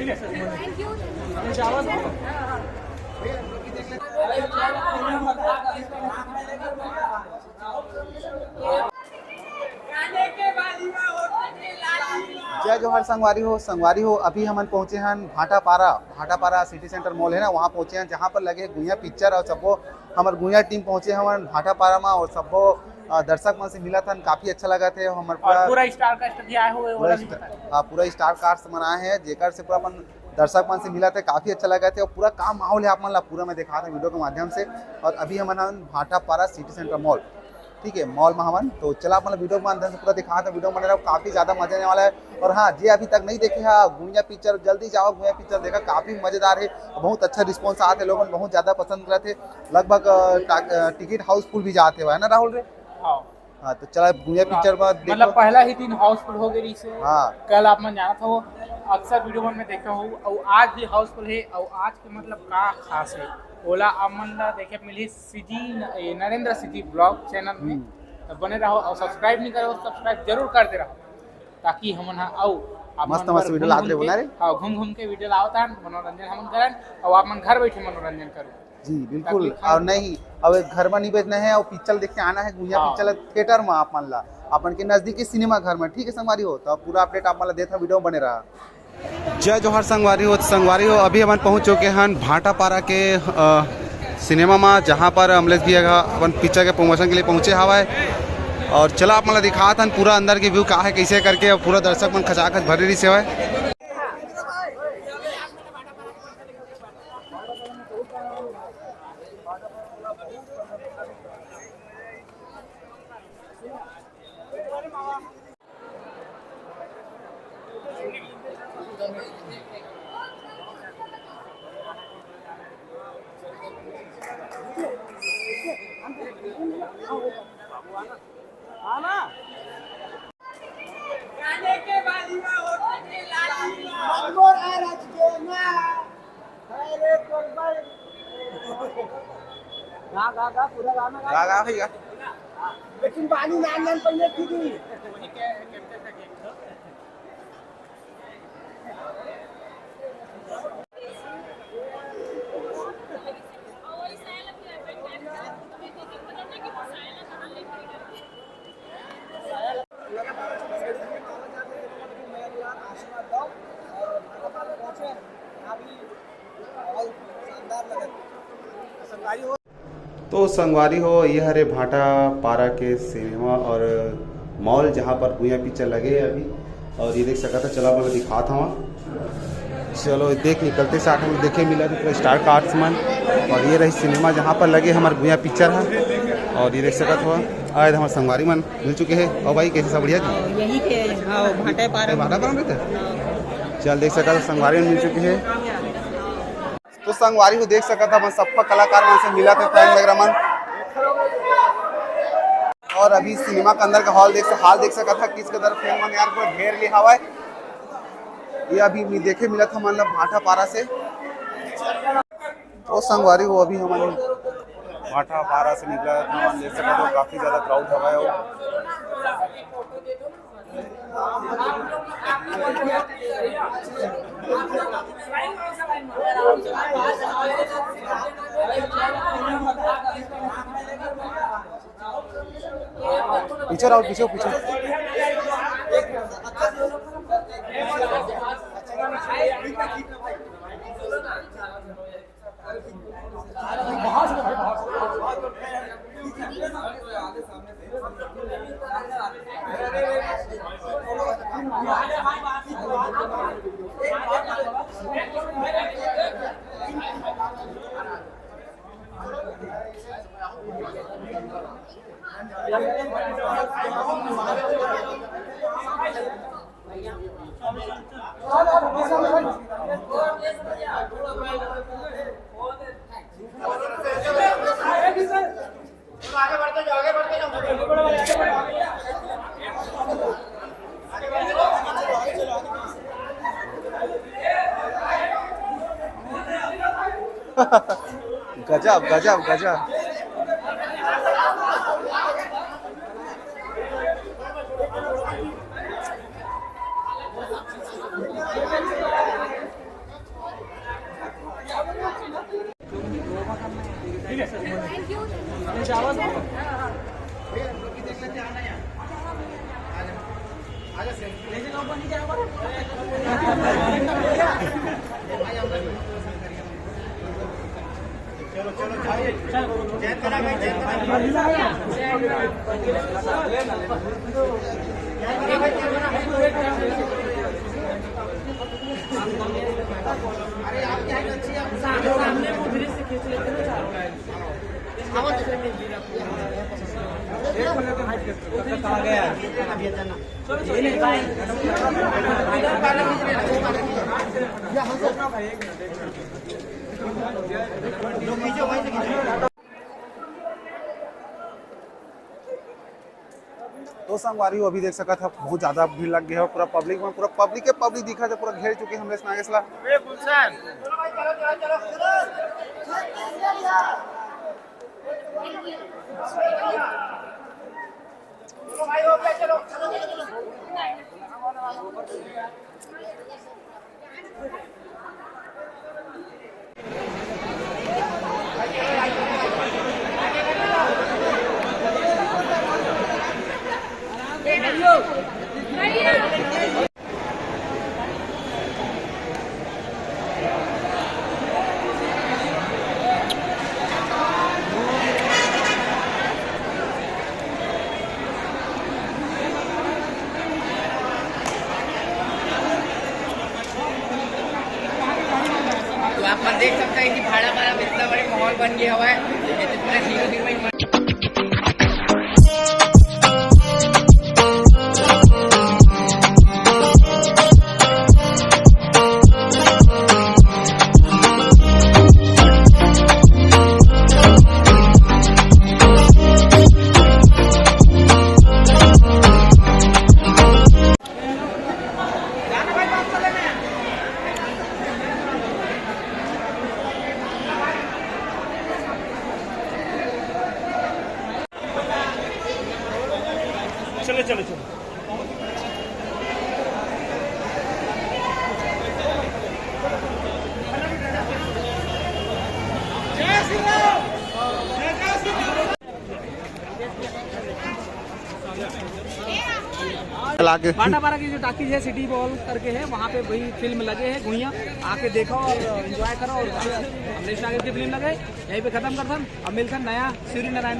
जय जोहर संगवारी हो। अभी हम पहुंचे हैं भाटापारा सिटी सेंटर मॉल है ना, वहाँ पहुंचे हैं जहाँ पर लगे गुइया पिक्चर और सबको हमारे गुइया टीम पहुंचे हैं भाटापारा में और सबको दर्शक मन से मिला था, काफी अच्छा लगा थे। हमारे पूरा स्टार कास्ट भी आए हुए पूरा स्टार कास्ट मनाए हैं जेकर से पूरा अपन दर्शक मन से मिला थे, काफी अच्छा लगा थे और पूरा काम माहौल है आप मन ला पूरा मैं दिखा था वीडियो के माध्यम से। और अभी हम भाटापारा सिटी सेंटर मॉल, ठीक है, मॉल में हमन तो चला मतलब वीडियो के माध्यम से पूरा दिखा था, वीडियो बना रहा काफी ज्यादा मजा आने वाला है। और हाँ, जे अभी तक नहीं देखे है गुइया पिक्चर, जल्दी जाओ गुइया पिक्चर देखा, काफी मजेदार है, बहुत अच्छा रिस्पॉन्स आते, लोगों बहुत ज्यादा पसंद करते, लगभग टिकट हाउसफुल भी जाते हुए है ना राहुल रे। हाँ तो चला गुइया पिक्चर में मतलब पहला ही दिन हाउसफुल हो गई से। हाँ कल आप मन जाना था वो अक्सर वीडियो में देखा हूँ और आज भी हाउसफुल है। और आज के मतलब का खास है ओला आप मन ला देखे मिली CG Narendra city blog channel में, तो बने रहो और सब्सक्राइब नहीं करो सब्सक्राइब जरूर करते रहो ताकि हम आओ मस्त मस्त वीडियो लाते रहे बना रे। हाँ घूम के वीडियो लाओ मनोरंजन हम करन और आप मन घर बैठे मनोरंजन करो। जी बिल्कुल। और नहीं अब घर में नहीं बेचना है और पिक्चर देखते आना है गुइया पिक्चर थिएटर में आप मान ला अपन के नजदीकी सिनेमा घर में, ठीक है संगवारी हो। तो पूरा अपडेट आप मान ला देखा वीडियो बने रहा। जय जोहर संगवारी हो। अभी हम पहुंच चुके हैं भाटापारा के सिनेमा में, जहां पर अमलेश भी अपन पिक्चर के प्रमोशन के लिए पहुंचे हवा है। और चला आप मतलब दिखा था पूरा अंदर के व्यू का है कैसे करके, और पूरा दर्शक मन खचाखच भरे रही से है। गा भैया लेकिन पानी नान पड़ने की तो संगवारी हो, ये हरे भाटापारा के सिनेमा और मॉल जहाँ पर गुइया पिक्चर लगे अभी। और ये देख सका था, चला मतलब दिखा था वहाँ, चलो देख निकलते साथ में देखे मिला तो स्टार कास्ट मन। और ये रही सिनेमा जहाँ पर लगे हमारे गुइया पिक्चर है। और ये देख सका था आए हमारे संगवारी मन मिल चुके हैं। और भाई कैसे सब बढ़िया जी यही के भाटापारा में थे, चल देख सका था संगवारी मन मिल चुके हैं। तो संगवारी को देख सका था, सबका कलाकार वहाँ से मिला था फैन वगैरह मन। और अभी सिनेमा के अंदर का हाल देख सका था किस कदर फैन मन यार पूरा घेर लिया हुआ है। ये अभी देखे मिला था मतलब भाटापारा से। तो संगवारी को अभी हमारे भाटापारा से निकला था, देख सका था काफी ज्यादा क्राउड हवा है। पीछे रहो, पीछे गजब गजब गजब। ठीक है थैंक यू। तो संगवारी अभी देख सका था बहुत ज्यादा भीड़ लग गया है पूरा पब्लिक में, पूरा पब्लिक दिखा था, पूरा घेर चुके हमले नागेशला। तो आप देख सकते हैं कि भाड़ा हमारा इतना बड़े माहौल बन गया हुआ है, जैसे पूरा हीरो चलो चलो चलो। भाटापारा की जो टाकीज है सिटी बॉल करके है, वहाँ पे वही फिल्म लगे हैं गुड़िया, आके देखो और एंजॉय करो। और अमरीश नागेश की फिल्म लगे यहीं पे खत्म करता। अब मिलकर नया सूर्य नारायण